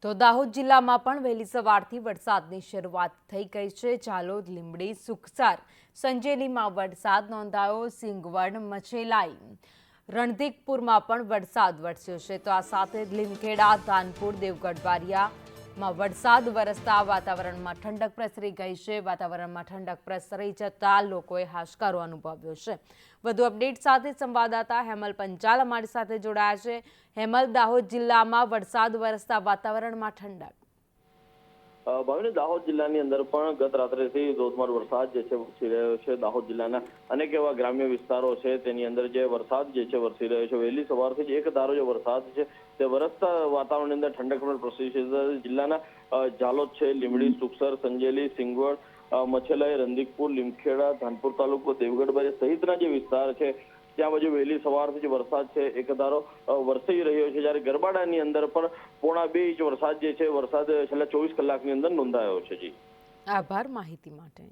તો દાહોદ જિલ્લામાં પણ વહેલી સવારથી વરસાદની શરૂઆત થઈ ગઈ છે। ઝાલોદ, લીંબડી, સુખસાર, સંજેલીમાં વરસાદ નોંધાયો। સિંગવડ, મછેલાઈ, રણધીકપુરમાં પણ વરસાદ વરસ્યો છે। તો આ સાથે જ લીમખેડા, ધાનપુર, દેવગઢ બારિયામાં વરસાદ વરસતા વાતાવરણમાં ઠંડક પ્રસરી ગઈ છે। વાતાવરણમાં ઠંડક પ્રસરી જતા લોકોએ હાશકારો અનુભવ્યો છે। વધુ અપડેટ સાથે સંવાદદાતા હેમલ પંચાલ અમારી સાથે જોડાયા છે। હેમલ, દાહોદ જિલ્લામાં વરસાદ વરસતા વાતાવરણમાં ઠંડક। ભાવિની, દાહોદ જિલ્લાની અંદર પણ ગત રાત્રેથી ધોધમાર વરસાદ જે છે વરસી રહ્યો છે। દાહોદ જિલ્લાના અનેક એવા ગ્રામ્ય વિસ્તારો છે તેની અંદર જે વરસાદ જે છે વરસી રહ્યો છે। વહેલી સવારથી જ એક ધારો જે વરસાદ છે તે વરસતા વાતાવરણની અંદર ઠંડક પણ પ્રસરી છે। જિલ્લાના ઝાલોદ છે, લીંબડી, સુખસર, સંજેલી, સિંગવડ, મછેલાઈ, રણધીકપુર, લીમખેડા, ધાનપુર તાલુકો, દેવગઢ બારિયા સહિતના જે વિસ્તાર છે ત્યાં બાજુ વહેલી સવારથી જે વરસાદ છે એક ધારો વરસી રહ્યો છે। જ્યારે ગરબાડાની અંદર પણ 1.5 ઇંચ વરસાદ જે છે છેલ્લા 24 કલાકની અંદર નોંધાયો છે। જી, આભાર માહિતી માટે।